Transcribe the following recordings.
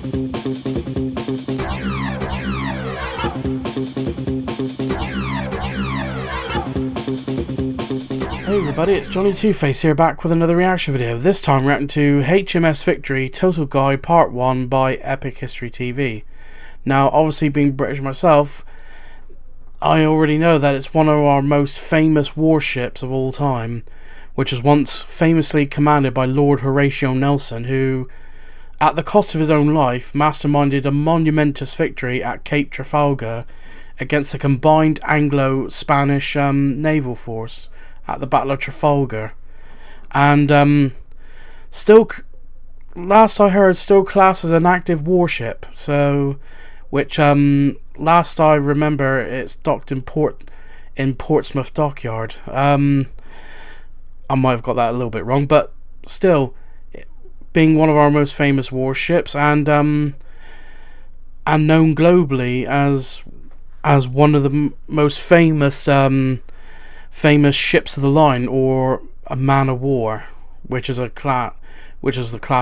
Hey everybody, it's Johnny Two-Face here, back with another reaction video. This time reacting to HMS Victory Total Guide Part 1 by Epic History TV. Now, obviously being British myself, I already know that it's one of our most famous warships of all time, which was once famously commanded by Lord Horatio Nelson, who, at the cost of his own life, masterminded a monumentous victory at Cape Trafalgar against a combined Anglo-Spanish naval force at the Battle of Trafalgar, and still, last I heard, still classed as an active warship. So, which last I remember, it's docked in Portsmouth Dockyard. I might have got that a little bit wrong, but still, being one of our most famous warships, and known globally as one of the most famous ships of the line, or a man of war, which is the class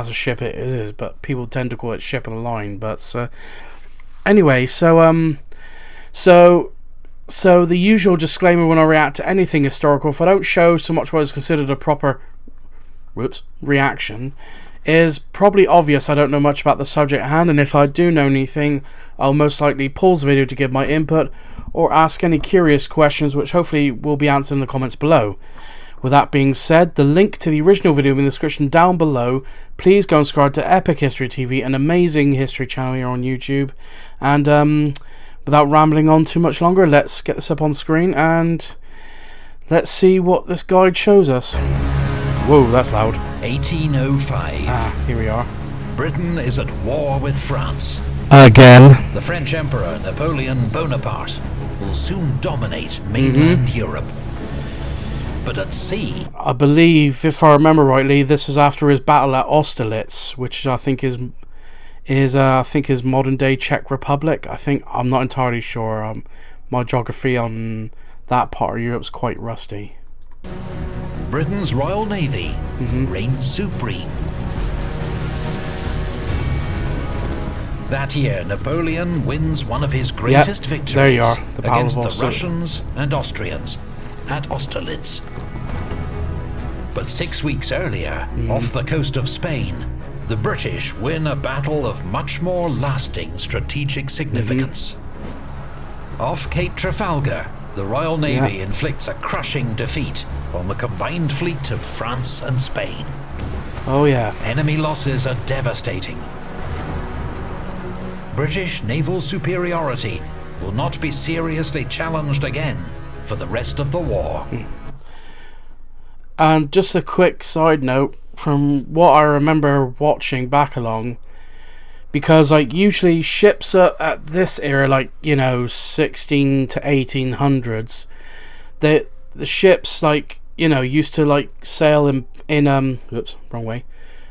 of ship it is, but people tend to call it ship of the line. But anyway, so the usual disclaimer when I react to anything historical, if I don't show so much what is considered a proper reaction, is probably obvious. I don't know much about the subject at hand, and if I do know anything, I'll most likely pause the video to give my input or ask any curious questions, which hopefully will be answered in the comments below. With that being said, the link to the original video in the description down below. Please go and subscribe to Epic History TV, an amazing history channel here on YouTube. And without rambling on too much longer, let's get this up on screen and let's see what this guide shows us. Whoa, that's loud. 1805. Ah, here we are. Britain is at war with France. Again. The French Emperor Napoleon Bonaparte will soon dominate mainland Europe. But at sea, I believe, if I remember rightly, this was after his battle at Austerlitz, which I think is modern day Czech Republic. I'm not entirely sure. My geography on that part of Europe is quite rusty. Britain's Royal Navy reigns supreme. That year, Napoleon wins one of his greatest victories, there you are, the against the Russians and Austrians at Austerlitz. But 6 weeks earlier, off the coast of Spain, the British win a battle of much more lasting strategic significance. Off Cape Trafalgar, the Royal Navy inflicts a crushing defeat on the combined fleet of France and Spain. Oh yeah. Enemy losses are devastating. British naval superiority will not be seriously challenged again for the rest of the war. And just a quick side note, from what I remember watching back along, because like usually ships at this era, like, you know, 16 to 1800s, the ships, like, you know, used to like sail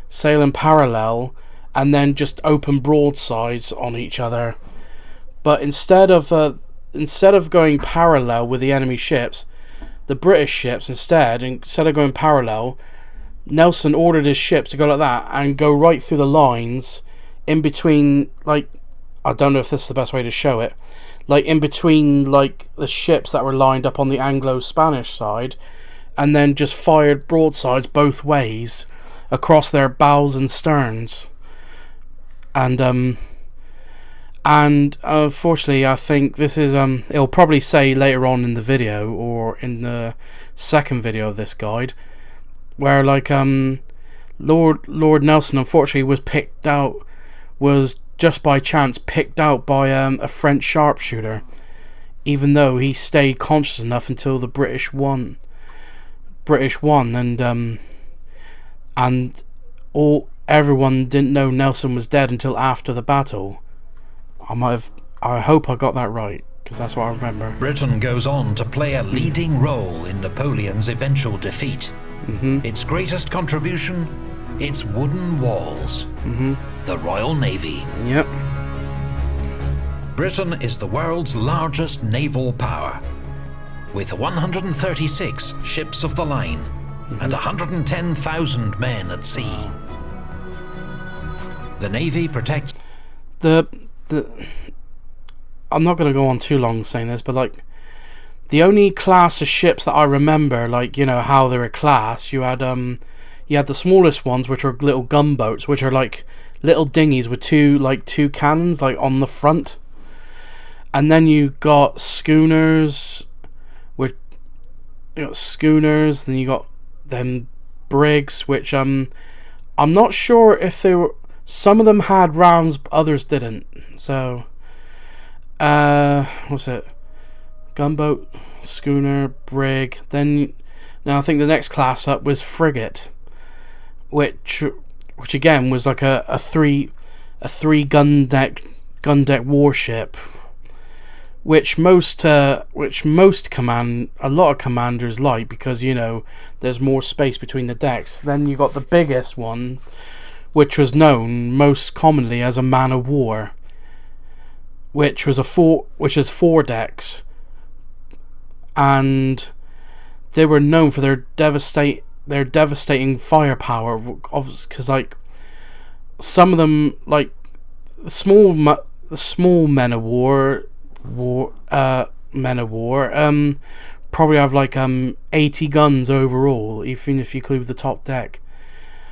sail in parallel and then just open broadsides on each other. But instead of going parallel with the enemy ships, the British ships instead of going parallel, Nelson ordered his ships to go like that and go right through the lines in between, like, I don't know if this is the best way to show it, like in between like the ships that were lined up on the Anglo-Spanish side, and then just fired broadsides both ways across their bows and sterns. And unfortunately, I think this is it'll probably say later on in the video, or in the second video of this guide, where like Lord Nelson unfortunately was just by chance picked out by a French sharpshooter, even though he stayed conscious enough until the British won, and everyone didn't know Nelson was dead until after the battle. I hope I got that right, because that's what I remember. Britain goes on to play a leading role in Napoleon's eventual defeat. Its greatest contribution, its wooden walls. The Royal Navy. Yep. Britain is the world's largest naval power, with 136 ships of the line and 110,000 men at sea. The Navy protects... the I'm not going to go on too long saying this, but like the only class of ships that I remember, like, you know, how they were classed, you had the smallest ones, which are little gunboats, which are like little dinghies with two cannons like on the front. And then you got schooners, then you got them brigs, which I'm not sure if they were, some of them had rounds, but others didn't. So what's it? Gunboat, schooner, brig. Then now I think the next class up was frigate, which again was like a three gun deck warship, which a lot of commanders like, because, you know, there's more space between the decks. Then you got the biggest one, which was known most commonly as a man of war, which is 4 decks, and they were known for their devastating firepower, because like some of them, like the small men of war probably have like 80 guns overall, even if you include the top deck.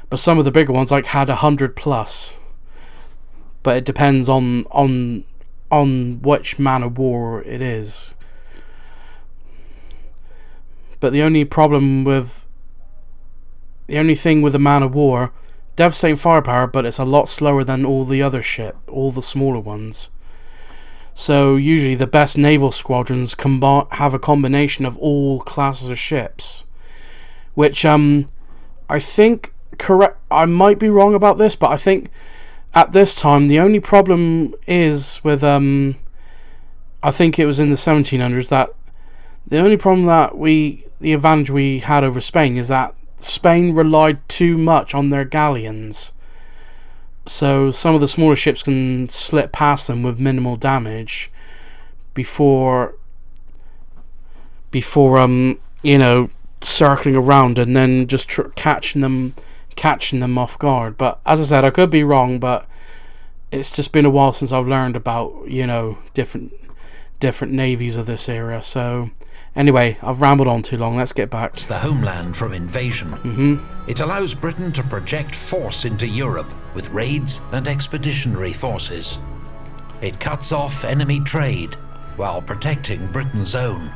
But some of the bigger ones like had 100 plus. But it depends on which man of war it is. But the only thing with a man of war, devastating firepower, but it's a lot slower than all the smaller ones. So usually the best naval squadrons have a combination of all classes of ships, which I think I might be wrong about this, but I think at this time the only problem is with I think it was in the 1700s, that the only problem that the advantage we had over Spain is that Spain relied too much on their galleons. So some of the smaller ships can slip past them with minimal damage before you know, circling around and then just catching them off guard. But as I said, I could be wrong, but it's just been a while since I've learned about, you know, different navies of this era. So anyway, I've rambled on too long. Let's get back. It's the homeland from invasion. It allows Britain to project force into Europe with raids and expeditionary forces. It cuts off enemy trade while protecting Britain's own.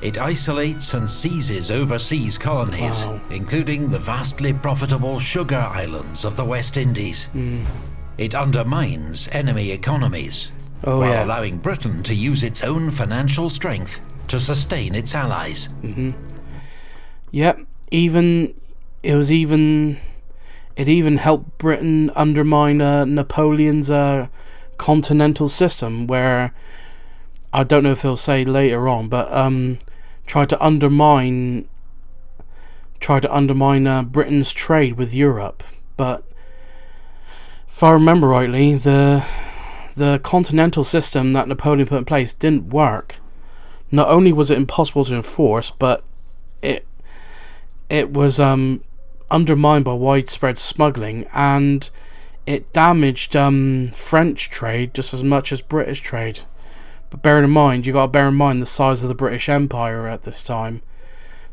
It isolates and seizes overseas colonies, including the vastly profitable sugar islands of the West Indies. It undermines enemy economies, while allowing Britain to use its own financial strength to sustain its allies. Yep, it even helped Britain undermine Napoleon's continental system, where I don't know if he'll say later on, but tried to undermine Britain's trade with Europe. But if I remember rightly, the continental system that Napoleon put in place didn't work. Not only was it impossible to enforce, but it was undermined by widespread smuggling, and it damaged French trade just as much as British trade. But you got to bear in mind the size of the British Empire at this time.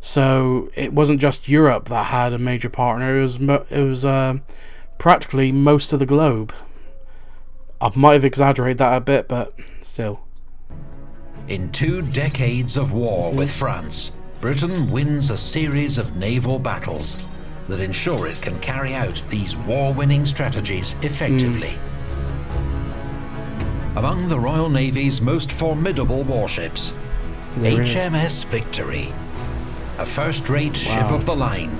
So it wasn't just Europe that had a major partner. It was practically most of the globe. I might have exaggerated that a bit, but still. In 2 decades of war with France, Britain wins a series of naval battles that ensure it can carry out these war-winning strategies effectively. Among the Royal Navy's most formidable warships, HMS Victory, a first-rate ship of the line,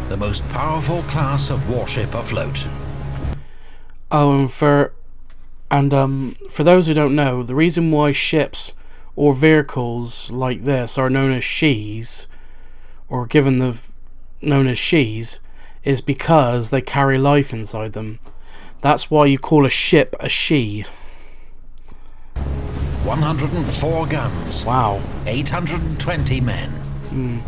the most powerful class of warship afloat. Oh, and for those who don't know, the reason why ships or vehicles like this are known as she's, or known as she's, is because they carry life inside them. That's why you call a ship a she. 104 guns. Wow. 820 men.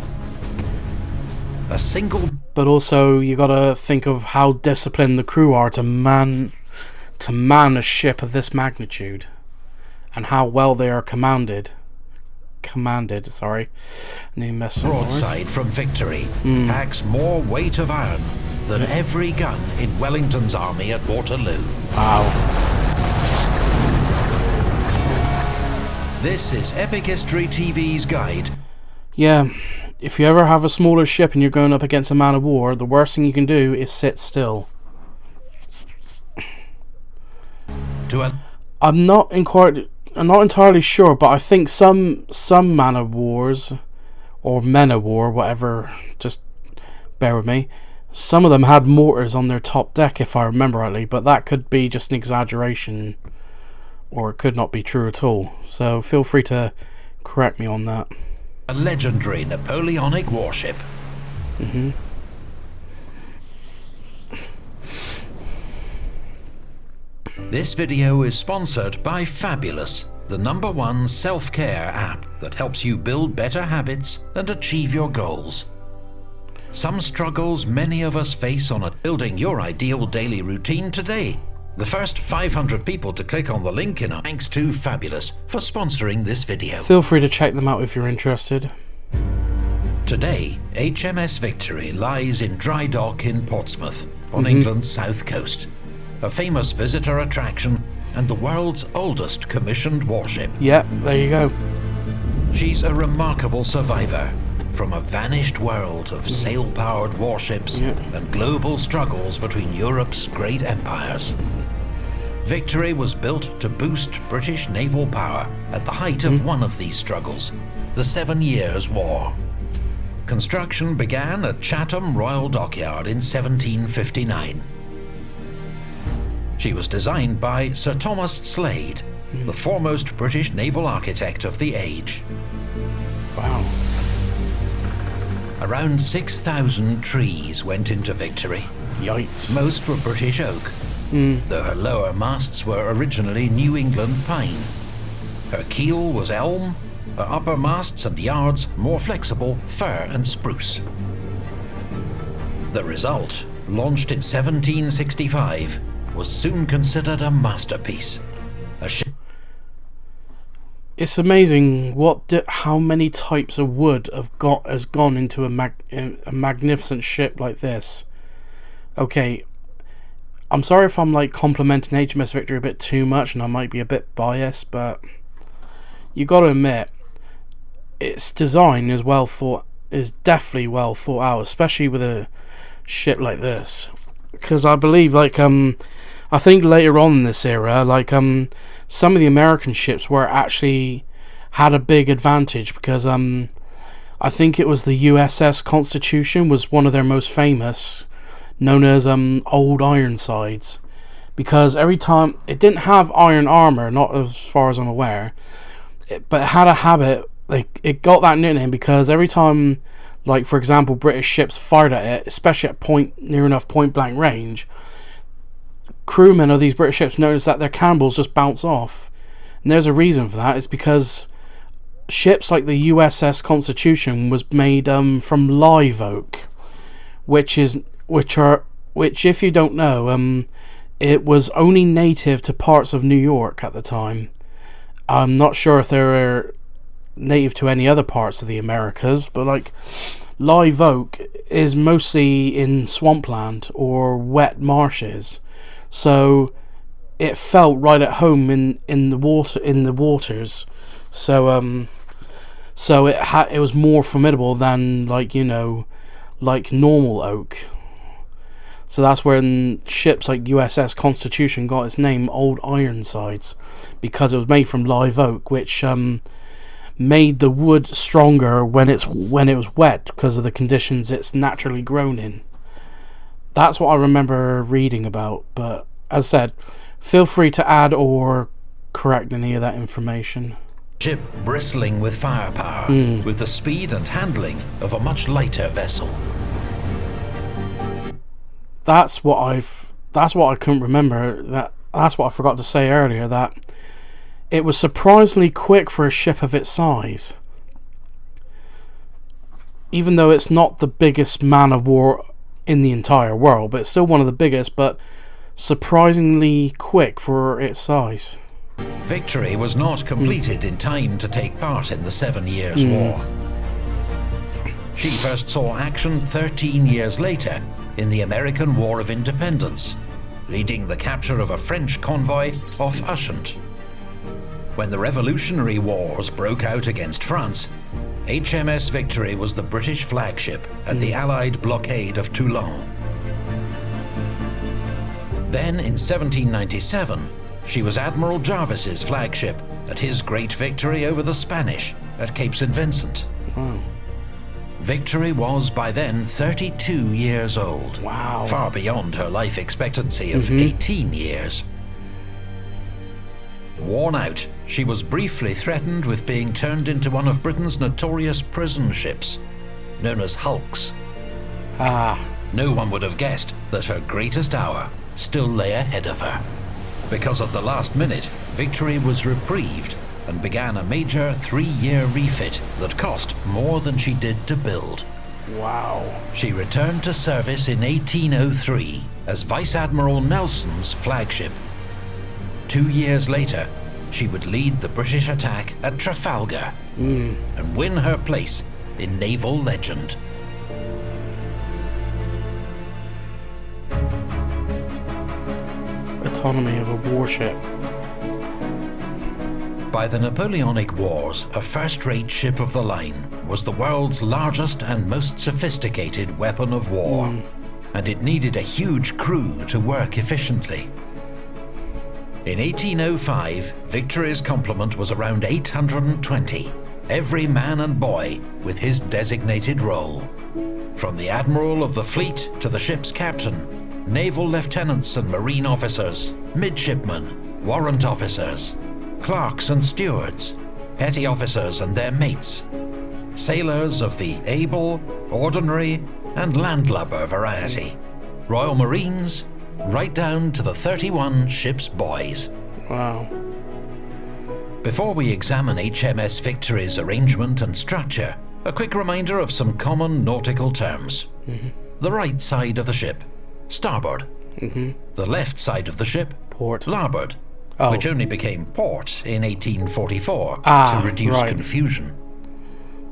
A single... But also, you gotta think of how disciplined the crew are to man to man a ship of this magnitude, and how well they are commanded. New mess. Broadside from Victory packs more weight of iron than every gun in Wellington's army at Waterloo. Wow. This is Epic History TV's guide. Yeah, if you ever have a smaller ship and you're going up against a man of war, the worst thing you can do is sit still. I'm not entirely sure, but I think some man of wars, or men of war, whatever, just bear with me, some of them had mortars on their top deck, if I remember rightly, but that could be just an exaggeration, or it could not be true at all. So feel free to correct me on that. A legendary Napoleonic warship. This video is sponsored by Fabulous, the #1 self-care app that helps you build better habits and achieve your goals. Some struggles many of us face on building your ideal daily routine today. The first 500 people to click on the link in our thanks to Fabulous for sponsoring this video. Feel free to check them out if you're interested. Today, HMS Victory lies in dry dock in Portsmouth on England's south coast. A famous visitor attraction and the world's oldest commissioned warship. Yep, there you go. She's a remarkable survivor from a vanished world of sail-powered warships and global struggles between Europe's great empires. Victory was built to boost British naval power at the height of one of these struggles, the 7 Years' War. Construction began at Chatham Royal Dockyard in 1759. She was designed by Sir Thomas Slade, the foremost British naval architect of the age. Wow. Around 6,000 trees went into Victory. Yikes. Most were British oak, though her lower masts were originally New England pine. Her keel was elm, her upper masts and yards more flexible, fir and spruce. The result, launched in 1765, was soon considered a masterpiece. A ship. It's amazing how many types of wood has gone into a magnificent ship like this. Okay, I'm sorry if I'm like complimenting HMS Victory a bit too much, and I might be a bit biased, but you got to admit its design is definitely well thought out, especially with a ship like this. Because I believe, I think later on in this era, some of the American ships had a big advantage, because I think it was the USS Constitution was one of their most famous, known as Old Ironsides, because every time it didn't have iron armor, not as far as I'm aware, but it had a habit. It got that nickname because every time, for example, British ships fired at it, especially at near enough point blank range, crewmen of these British ships noticed that their cannonballs just bounce off. And there's a reason for that. It's because ships like the USS Constitution was made from live oak, which if you don't know, it was only native to parts of New York at the time. I'm not sure if they were native to any other parts of the Americas, but live oak is mostly in swampland or wet marshes, so it felt right at home in the waters. So it was more formidable than normal oak. So that's when ships like USS Constitution got its name, Old Ironsides, because it was made from live oak, which made the wood stronger when it was wet because of the conditions it's naturally grown in. That's what I remember reading about, but as I said, feel free to add or correct any of that information. Ship bristling with firepower, with the speed and handling of a much lighter vessel. That's what I couldn't remember. That's what I forgot to say earlier, that it was surprisingly quick for a ship of its size. Even though it's not the biggest man of war in the entire world, but it's still one of the biggest. But surprisingly quick for its size. Victory was not completed in time to take part in the 7 Years' War. She first saw action 13 years later in the American War of Independence, leading the capture of a French convoy off Ushant. When the Revolutionary Wars broke out against France, HMS Victory was the British flagship at the Allied blockade of Toulon. Then in 1797, she was Admiral Jarvis's flagship at his great victory over the Spanish at Cape St. Vincent. Victory was by then 32 years old, Wow. far beyond her life expectancy of 18 years. Worn out, she was briefly threatened with being turned into one of Britain's notorious prison ships, known as hulks. No one would have guessed that her greatest hour still lay ahead of her. Because at the last minute, Victory was reprieved and began a major 3-year refit that cost more than she did to build. Wow. She returned to service in 1803 as Vice Admiral Nelson's flagship. 2 years later, she would lead the British attack at Trafalgar and win her place in naval legend. Autonomy of a warship. By the Napoleonic Wars, a first-rate ship of the line was the world's largest and most sophisticated weapon of war, and it needed a huge crew to work efficiently. In 1805, Victory's complement was around 820, every man and boy with his designated role. From the admiral of the fleet to the ship's captain, naval lieutenants and marine officers, midshipmen, warrant officers, clerks and stewards, petty officers and their mates, sailors of the able, ordinary and landlubber variety, Royal Marines, right down to the 31 ship's boys. Wow. Before we examine HMS Victory's arrangement and structure, a quick reminder of some common nautical terms. The right side of the ship, starboard. The left side of the ship, Port. larboard, which only became port in 1844 to reduce confusion.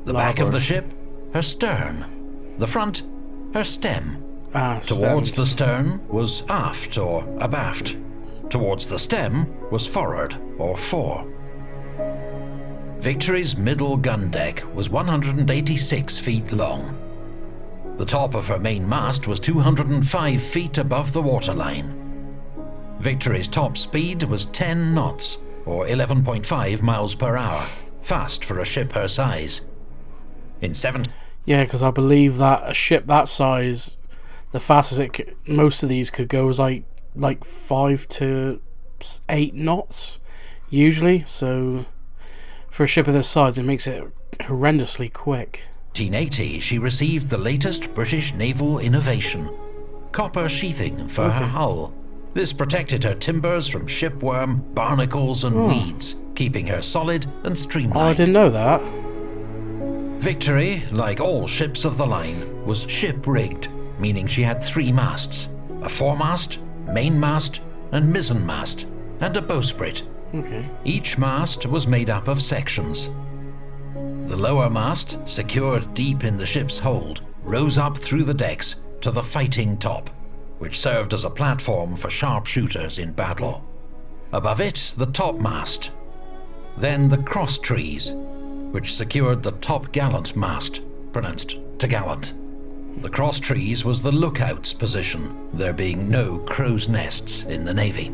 The back of the ship, her stern. The front, her stem. Towards the stern was aft or abaft. Towards the stem was forward or fore. Victory's middle gun deck was 186 feet long. The top of her main mast was 205 feet above the waterline. Victory's top speed was 10 knots, or 11.5 miles per hour, fast for a ship her size. Yeah, because I believe that a ship that size, the fastest most of these could go was like 5 to 8 knots, usually. So for a ship of this size, it makes it horrendously quick. 1880, she received the latest British naval innovation, copper sheathing for her hull. This protected her timbers from shipworm, barnacles and weeds, keeping her solid and streamlined. Oh, I didn't know that. Victory, like all ships of the line, was ship-rigged, meaning she had 3 masts, a foremast, mainmast and mizzenmast, and a bowsprit. Each mast was made up of sections. The lower mast, secured deep in the ship's hold, rose up through the decks to the fighting top, which served as a platform for sharpshooters in battle. Above it, the topmast. Then the cross trees, which secured the top gallant mast, pronounced t'gallant. The cross trees was the lookout's position, there being no crow's nests in the Navy.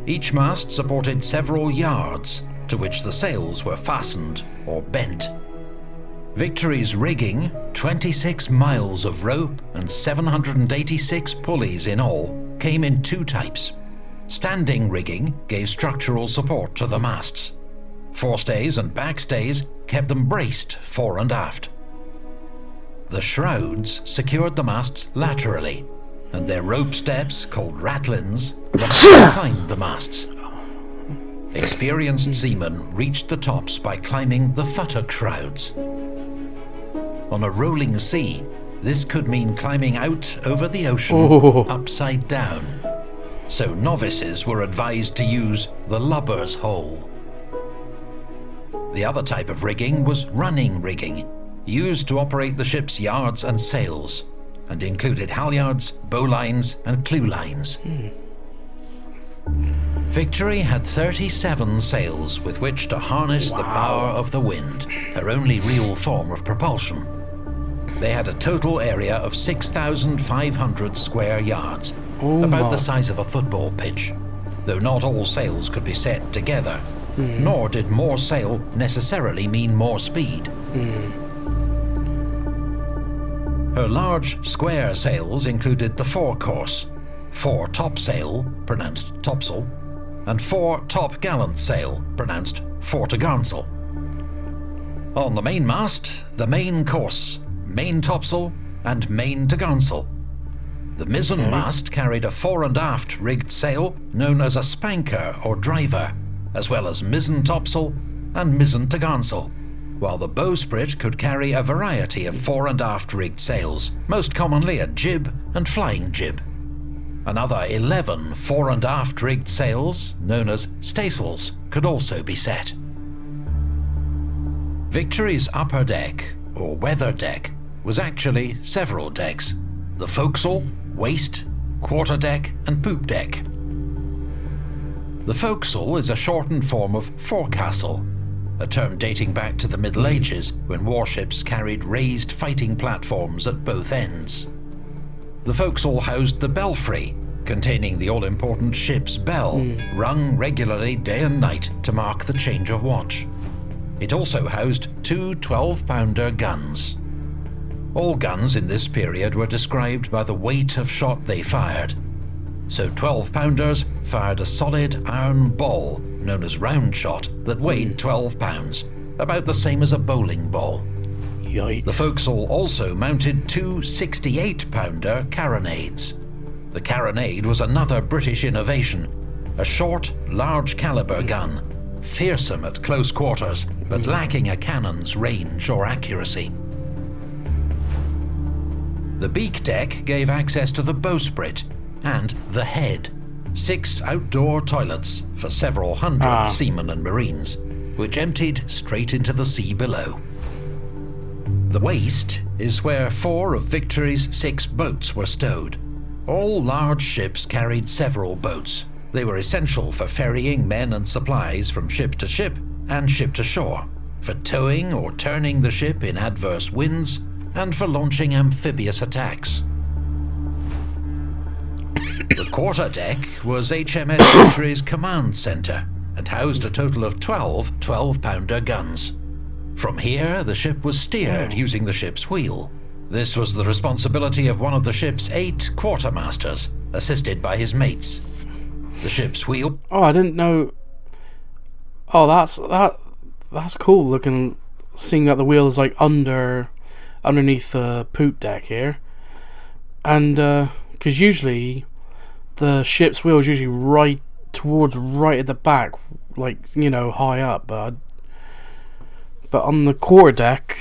Each mast supported several yards, to which the sails were fastened or bent. Victory's rigging, 26 miles of rope and 786 pulleys in all, came in 2 types. Standing rigging gave structural support to the masts. Forestays and backstays kept them braced fore and aft. The shrouds secured the masts laterally, and their rope steps, called ratlins, behind the masts. Experienced seamen reached the tops by climbing the futtock shrouds. On a rolling sea, this could mean climbing out over the ocean upside down, so novices were advised to use the lubber's hole. The other type of rigging was running rigging, used to operate the ship's yards and sails, and included halyards, bowlines and clewlines. Victory had 37 sails with which to harness the power of the wind, her only real form of propulsion. They had a total area of 6,500 square yards, about the size of a football pitch, though not all sails could be set together, nor did more sail necessarily mean more speed. Her large square sails included the forecourse, fore topsail, pronounced topsail, and fore top-gallant sail, pronounced fore-to-garnsail. On the mainmast, the main course, main topsail, and main to-garnsail. The mizzenmast carried a fore and aft rigged sail known as a spanker or driver, as well as mizzen topsail and mizzen to-garnsail, while the bowsprit could carry a variety of fore and aft rigged sails, most commonly a jib and flying jib. Another 11 fore and aft rigged sails, known as staysails, could also be set. Victory's upper deck, or weather deck, was actually several decks: the forecastle, waist, quarterdeck and poop deck. The forecastle is a shortened form of forecastle, a term dating back to the Middle Ages when warships carried raised fighting platforms at both ends. The forecastle housed the belfry, containing the all-important ship's bell, rung regularly day and night to mark the change of watch. It also housed two 12-pounder guns. All guns in this period were described by the weight of shot they fired. So 12-pounders fired a solid iron ball known as round shot that weighed 12 pounds, about the same as a bowling ball. Yikes. The forecastle also mounted two 68-pounder carronades. The carronade was another British innovation, a short, large-caliber gun, fearsome at close quarters, but lacking a cannon's range or accuracy. The beak deck gave access to the bowsprit and the head, 6 outdoor toilets for several hundred seamen and marines, which emptied straight into the sea below. The waist is where 4 of Victory's 6 boats were stowed. All large ships carried several boats. They were essential for ferrying men and supplies from ship to ship and ship to shore, for towing or turning the ship in adverse winds, and for launching amphibious attacks. The quarterdeck was HMS Victory's command centre and housed a total of 12 12-pounder guns. From here, the ship was steered using the ship's wheel. This was the responsibility of one of the ship's 8 quartermasters, assisted by his mates. The ship's wheel... Oh, I didn't know... Oh, that's cool looking, seeing that the wheel is like underneath the poop deck here. And, because usually the ship's wheel is usually right at the back, like, you know, high up, but on the quarterdeck,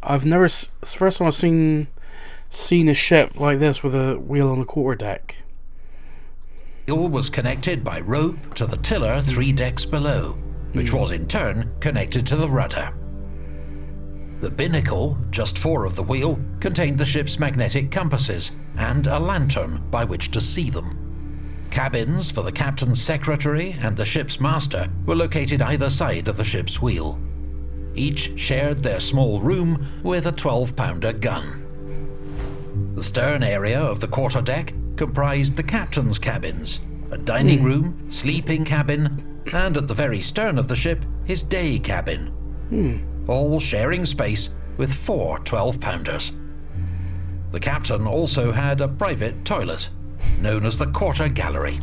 I've never. It's the first time I've seen a ship like this with a wheel on the quarterdeck. The wheel was connected by rope to the tiller 3 decks below, which was in turn connected to the rudder. The binnacle, just 4 of the wheel, contained the ship's magnetic compasses and a lantern by which to see them. Cabins for the captain's secretary and the ship's master were located either side of the ship's wheel. Each shared their small room with a 12-pounder gun. The stern area of the quarterdeck comprised the captain's cabins, a dining room, sleeping cabin, and at the very stern of the ship, his day cabin, all sharing space with 4 12-pounders. The captain also had a private toilet, known as the quarter gallery.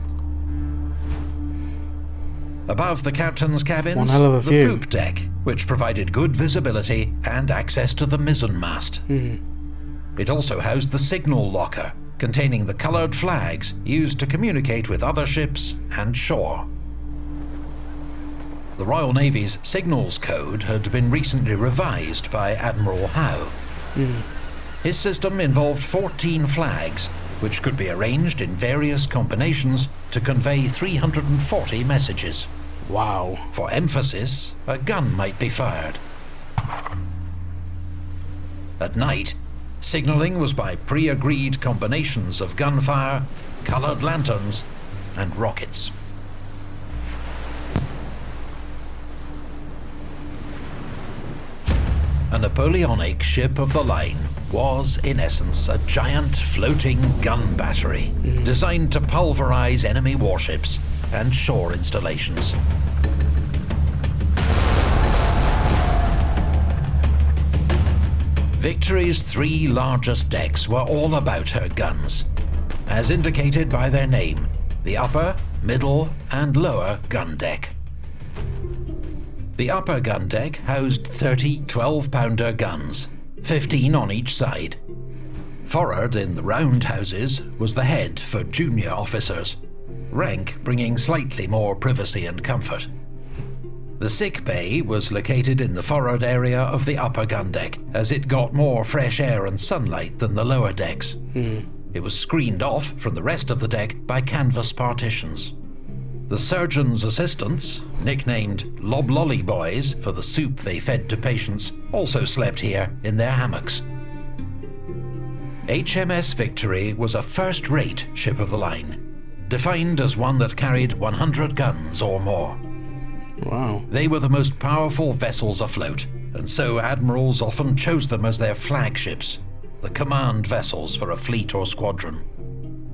Above the captain's cabins, the poop deck, which provided good visibility and access to the mizzenmast. It also housed the signal locker, containing the coloured flags used to communicate with other ships and shore. The Royal Navy's signals code had been recently revised by Admiral Howe. His system involved 14 flags, which could be arranged in various combinations to convey 340 messages. Wow. For emphasis, a gun might be fired. At night, signalling was by pre-agreed combinations of gunfire, coloured lanterns, and rockets. A Napoleonic ship of the line was, in essence, a giant floating gun battery designed to pulverize enemy warships and shore installations. Victory's 3 largest decks were all about her guns, as indicated by their name, the upper, middle, and lower gun deck. The upper gun deck housed 30 12-pounder guns, 15 on each side. Forward in the round houses was the head for junior officers, rank bringing slightly more privacy and comfort. The sick bay was located in the forward area of the upper gun deck, as it got more fresh air and sunlight than the lower decks. It was screened off from the rest of the deck by canvas partitions. The surgeon's assistants, nicknamed Loblolly Boys for the soup they fed to patients, also slept here in their hammocks. HMS Victory was a first-rate ship of the line, defined as one that carried 100 guns or more. Wow. They were the most powerful vessels afloat, and so admirals often chose them as their flagships, the command vessels for a fleet or squadron.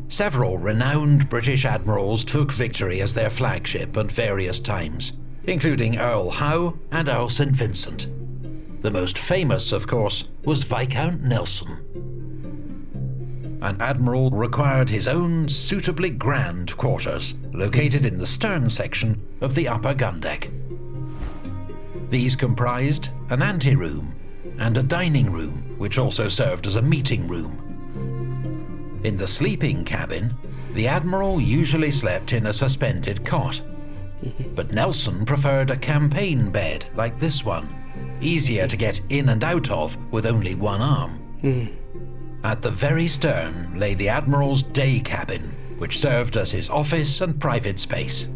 Several renowned British admirals took Victory as their flagship at various times, including Earl Howe and Earl St. Vincent. The most famous, of course, was Viscount Nelson. An admiral required his own suitably grand quarters, located in the stern section of the upper gun deck. These comprised an anteroom and a dining room, which also served as a meeting room. In the sleeping cabin, the admiral usually slept in a suspended cot, but Nelson preferred a campaign bed like this one, easier to get in and out of with only one arm. At the very stern lay the admiral's day cabin, which served as his office and private space.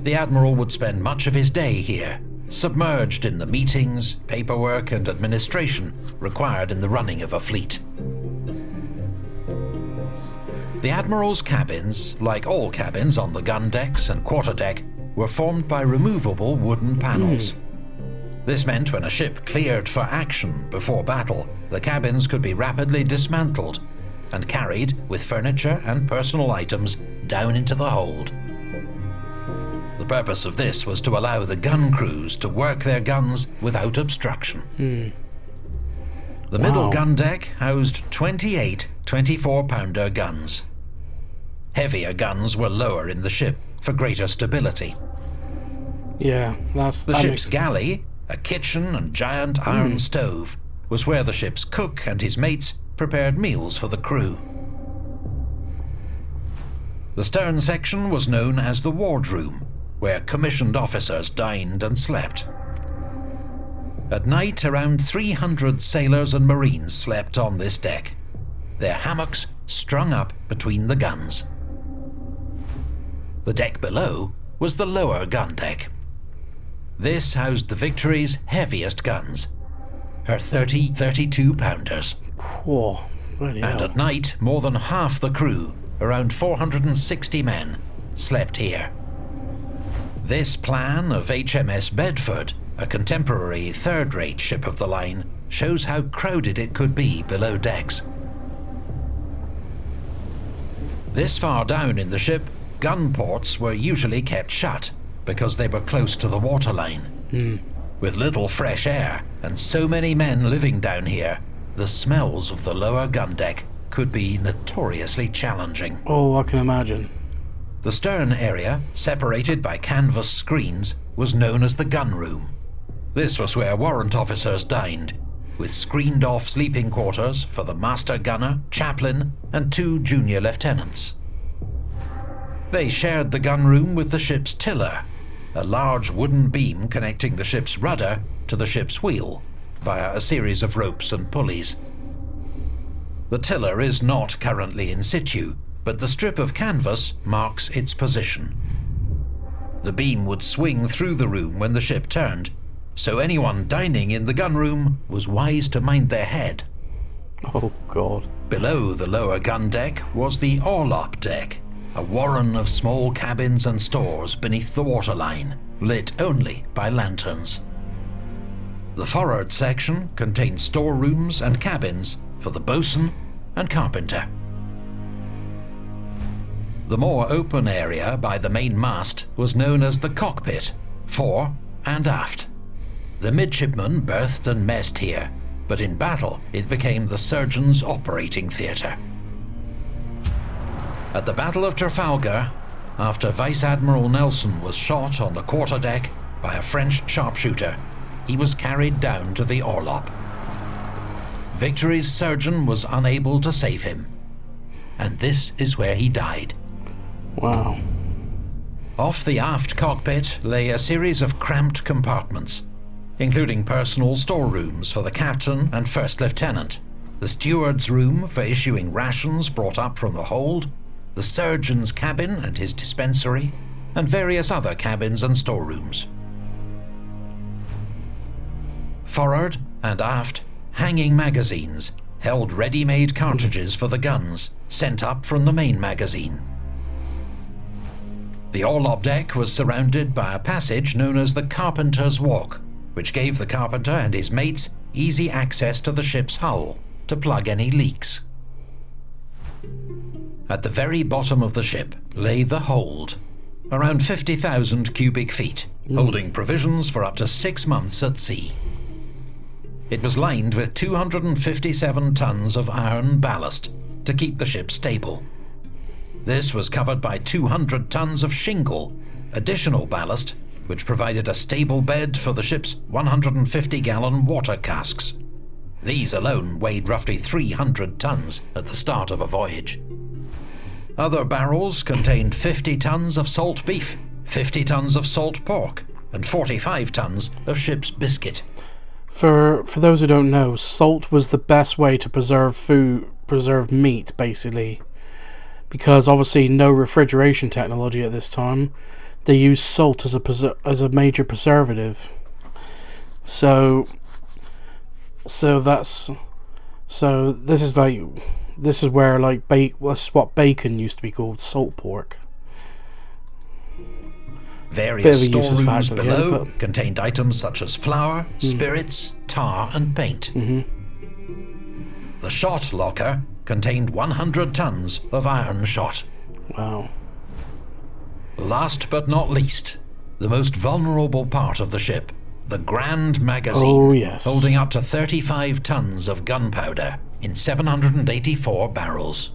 The admiral would spend much of his day here, submerged in the meetings, paperwork, and administration required in the running of a fleet. The admiral's cabins, like all cabins on the gun decks and quarterdeck, were formed by removable wooden panels. This meant when a ship cleared for action before battle, the cabins could be rapidly dismantled and carried, with furniture and personal items, down into the hold. The purpose of this was to allow the gun crews to work their guns without obstruction. The middle gun deck housed 28 24-pounder guns. Heavier guns were lower in the ship for greater stability. Yeah, the ship's galley, a kitchen and giant iron stove, was where the ship's cook and his mates prepared meals for the crew. The stern section was known as the wardroom, where commissioned officers dined and slept. At night, around 300 sailors and marines slept on this deck, their hammocks strung up between the guns. The deck below was the lower gun deck. This housed the Victory's heaviest guns, her 30 32-pounders. Whoa, bloody hell. And at night, more than half the crew, around 460 men, slept here. This plan of HMS Bedford, a contemporary third-rate ship of the line, shows how crowded it could be below decks. This far down in the ship, gun ports were usually kept shut because they were close to the waterline. With little fresh air and so many men living down here, the smells of the lower gun deck could be notoriously challenging. Oh, I can imagine. The stern area, separated by canvas screens, was known as the gun room. This was where warrant officers dined, with screened-off sleeping quarters for the master gunner, chaplain, and 2 junior lieutenants. They shared the gun room with the ship's tiller, a large wooden beam connecting the ship's rudder to the ship's wheel via a series of ropes and pulleys. The tiller is not currently in situ, but the strip of canvas marks its position. The beam would swing through the room when the ship turned, so anyone dining in the gunroom was wise to mind their head. Oh God. Below the lower gun deck was the orlop deck, a warren of small cabins and stores beneath the waterline, lit only by lanterns. The forward section contained storerooms and cabins for the boatswain and carpenter. The more open area by the main mast was known as the cockpit, fore and aft. The midshipmen berthed and messed here, but in battle it became the surgeon's operating theatre. At the Battle of Trafalgar, after Vice Admiral Nelson was shot on the quarterdeck by a French sharpshooter, he was carried down to the orlop. Victory's surgeon was unable to save him, and this is where he died. Wow. Off the aft cockpit lay a series of cramped compartments, including personal storerooms for the captain and first lieutenant, the steward's room for issuing rations brought up from the hold, the surgeon's cabin and his dispensary, and various other cabins and storerooms. Forward and aft, hanging magazines held ready-made cartridges for the guns sent up from the main magazine. The orlop deck was surrounded by a passage known as the Carpenter's Walk, which gave the carpenter and his mates easy access to the ship's hull to plug any leaks. At the very bottom of the ship lay the hold, around 50,000 cubic feet, holding provisions for up to 6 months at sea. It was lined with 257 tons of iron ballast to keep the ship stable. This was covered by 200 tons of shingle, additional ballast, which provided a stable bed for the ship's 150-gallon water casks. These alone weighed roughly 300 tons at the start of a voyage. Other barrels contained 50 tons of salt beef, 50 tons of salt pork, and 45 tons of ship's biscuit. For those who don't know, salt was the best way to preserve meat, basically. Because obviously no refrigeration technology at this time, they used salt as a major preservative. So this is where that's what bacon used to be called, salt pork. Various storerooms below contained items such as flour, spirits, tar and paint. The shot locker contained 100 tons of iron shot. Wow. Last but not least, the most vulnerable part of the ship, the Grand Magazine, oh, yes, holding up to 35 tons of gunpowder in 784 barrels.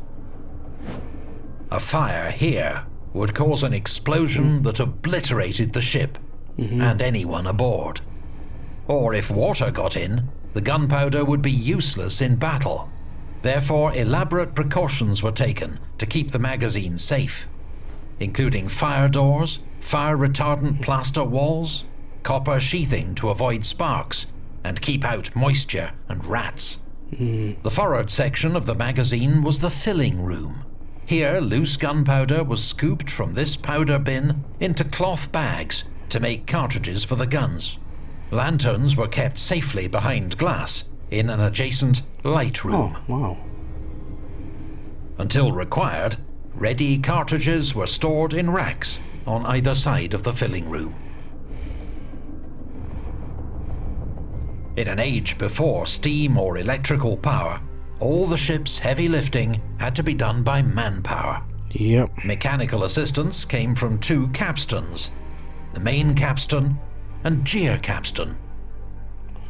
A fire here would cause an explosion that obliterated the ship and anyone aboard. Or if water got in, the gunpowder would be useless in battle. Therefore, elaborate precautions were taken to keep the magazine safe, including fire doors, fire-retardant plaster walls, copper sheathing to avoid sparks and keep out moisture and rats. The forward section of the magazine was the filling room. Here, loose gunpowder was scooped from this powder bin into cloth bags to make cartridges for the guns. Lanterns were kept safely behind glass in an adjacent light room. Oh, wow. Until required, ready cartridges were stored in racks on either side of the filling room. In an age before steam or electrical power, all the ship's heavy lifting had to be done by manpower. Yep. Mechanical assistance came from 2 capstans, the main capstan and jeer capstan.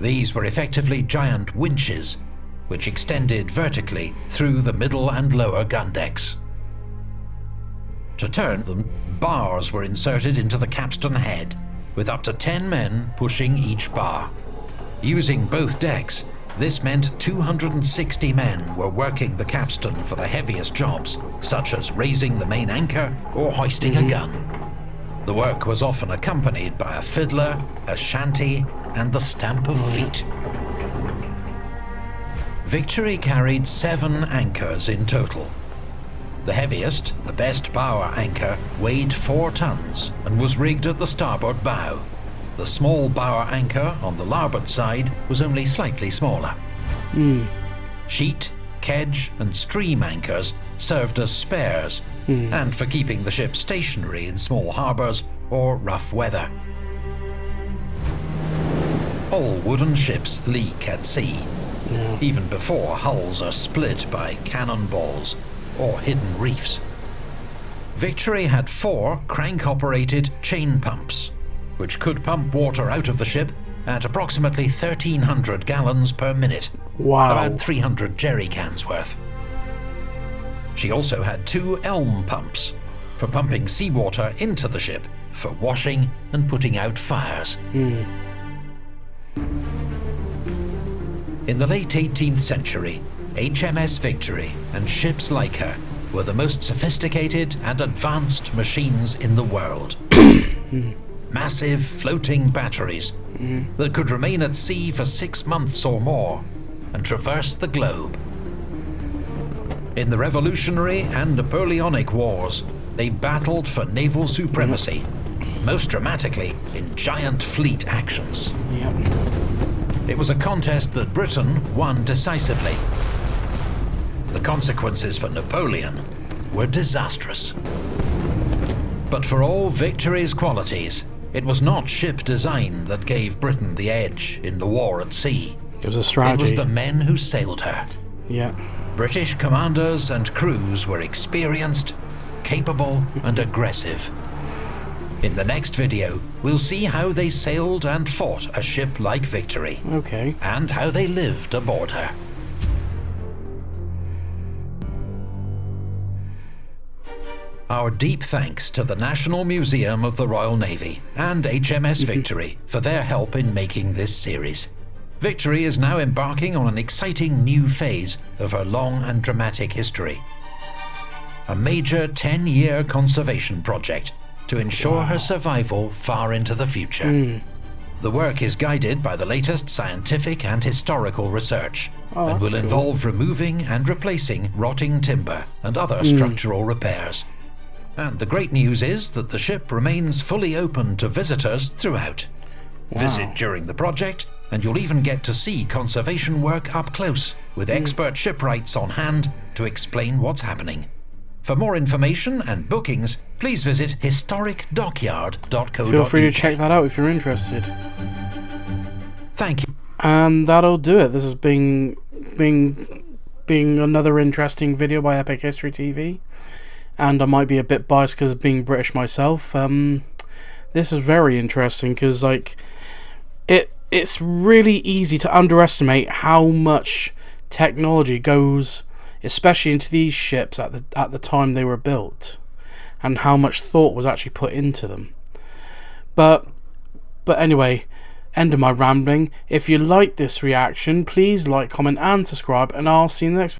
These were effectively giant winches, which extended vertically through the middle and lower gun decks. To turn them, bars were inserted into the capstan head, with up to 10 men pushing each bar. Using both decks, this meant 260 men were working the capstan for the heaviest jobs, such as raising the main anchor or hoisting a gun. The work was often accompanied by a fiddler, a shanty, and the stamp of feet. Victory carried 7 anchors in total. The heaviest, the best bower anchor, weighed 4 tons and was rigged at the starboard bow. The small bower anchor on the larboard side was only slightly smaller. Sheet, kedge and stream anchors served as spares and for keeping the ship stationary in small harbours or rough weather. All wooden ships leak at sea, even before hulls are split by cannonballs or hidden reefs. Victory had 4 crank-operated chain pumps, which could pump water out of the ship at approximately 1,300 gallons per minute. Wow. About 300 jerry cans worth. She also had 2 elm pumps for pumping seawater into the ship for washing and putting out fires. In the late 18th century, HMS Victory and ships like her were the most sophisticated and advanced machines in the world. Massive floating batteries that could remain at sea for 6 months or more and traverse the globe. In the Revolutionary and Napoleonic Wars, they battled for naval supremacy, most dramatically in giant fleet actions. It was a contest that Britain won decisively. The consequences for Napoleon were disastrous. But for all Victory's qualities, it was not ship design that gave Britain the edge in the war at sea. It was a strategy. It was the men who sailed her. Yeah. British commanders and crews were experienced, capable and aggressive. In the next video, we'll see how they sailed and fought a ship like Victory. Okay. And how they lived aboard her. Our deep thanks to the National Museum of the Royal Navy and HMS Victory for their help in making this series. Victory is now embarking on an exciting new phase of her long and dramatic history. A major 10-year conservation project to ensure her survival far into the future. The work is guided by the latest scientific and historical research and will involve removing and replacing rotting timber and other structural repairs. And the great news is that the ship remains fully open to visitors throughout. Visit during the project, and you'll even get to see conservation work up close, with expert shipwrights on hand to explain what's happening. For more information and bookings, please visit historicdockyard.co.uk. Feel free to check that out if you're interested. Thank you. And that'll do it. This has been another interesting video by Epic History TV. And I might be a bit biased because of being British myself. This is very interesting because, like, it's really easy to underestimate how much technology goes, especially into these ships at the time they were built, and how much thought was actually put into them. But anyway, end of my rambling. If you like this reaction, please like, comment and subscribe, and I'll see you in the next video.